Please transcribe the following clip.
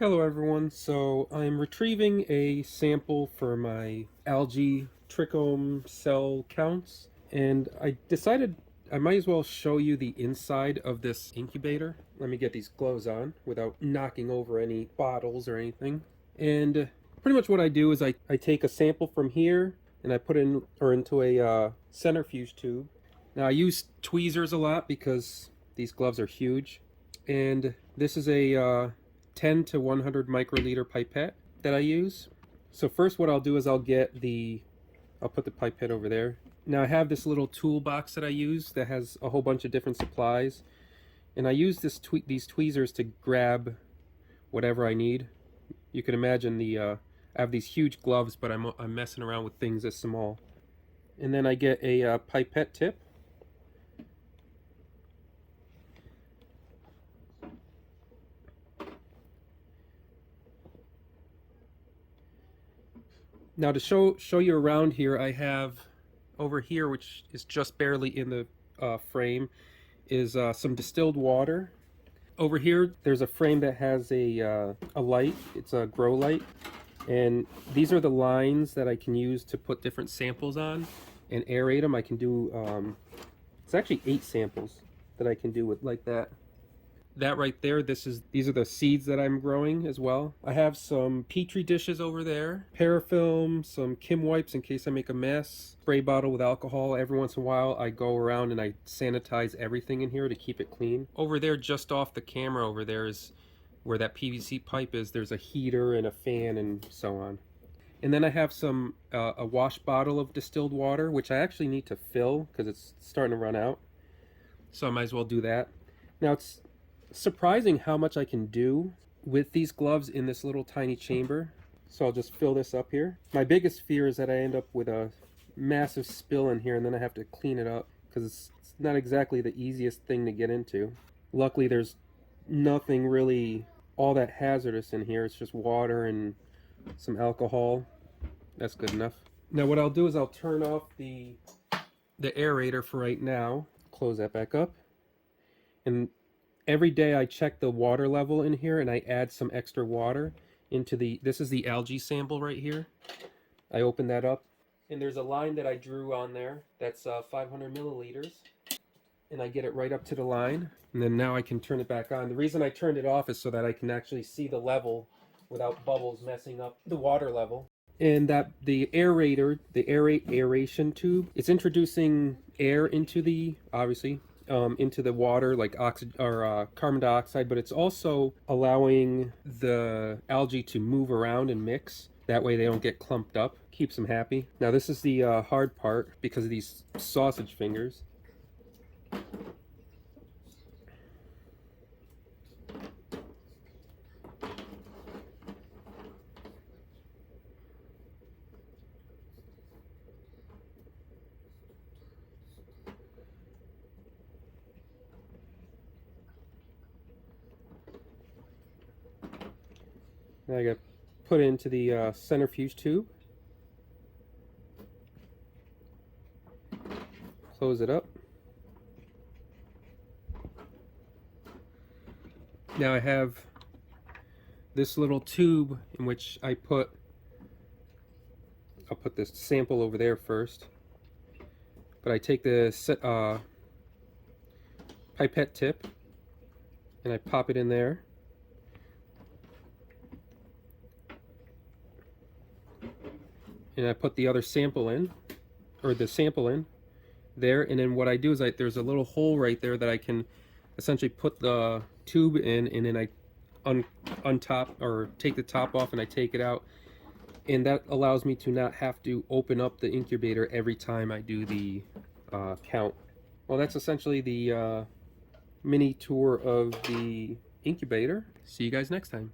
Hello everyone, so I'm retrieving a sample for my algae trichome cell counts, and I decided I might as well show you the inside of this incubator. Let me get these gloves on without knocking over any bottles or anything. And pretty much what I do is I take a sample from here and I put in or into a centrifuge tube. Now I use tweezers a lot because these gloves are huge, and this is a 10 to 100 microliter pipette that I use. So first what I'll do is I'll put the pipette over there. Now I have this little toolbox that I use that has a whole bunch of different supplies, and I use these tweezers to grab whatever I need. You can imagine I have these huge gloves, but I'm messing around with things this small. And then I get a pipette tip. Now to show you around here, I have over here, which is just barely in the frame, is some distilled water. Over here, there's a frame that has a light. It's a grow light, and these are the lines that I can use to put different samples on and aerate them. I can do it's actually 8 samples that I can do with like that. That right there, these are the seeds that I'm growing as well. I have some petri dishes over there, parafilm, some Kim wipes in case I make a mess, spray bottle with alcohol. Every once in a while I go around and I sanitize everything in here to keep it clean. Over there, just off the camera over there, is where that PVC pipe is. There's a heater and a fan and so on. And then I have some a wash bottle of distilled water, which I actually need to fill because it's starting to run out. So I might as well do that. Now it's surprising how much I can do with these gloves in this little tiny chamber. So I'll just fill this up here. My biggest fear is that I end up with a massive spill in here and then I have to clean it up because it's not exactly the easiest thing to get into. Luckily there's nothing really all that hazardous in here. It's just water and some alcohol. That's good enough. Now what I'll do is I'll turn off the aerator for right now. Close that back up. And every day I check the water level in here and I add some extra water into this is the algae sample right here. I open that up and there's a line that I drew on there that's 500 milliliters, and I get it right up to the line, and then now I can turn it back on. The reason I turned it off is so that I can actually see the level without bubbles messing up the water level. And that the aerator, the aeration tube, it's introducing air into into the water, like oxygen or carbon dioxide, but it's also allowing the algae to move around and mix. That way they don't get clumped up. Keeps them happy. Now this is the hard part because of these sausage fingers. Now I got put into the centrifuge tube. Close it up. Now I have this little tube in which I'll put this sample over there first. But I take the pipette tip and I pop it in there. And I put the other sample in, or the sample in there, and then what I do is there's a little hole right there that I can essentially put the tube in, and then I untop or take the top off and I take it out, and that allows me to not have to open up the incubator every time I do the count. Well, that's essentially the mini tour of the incubator. See you guys next time.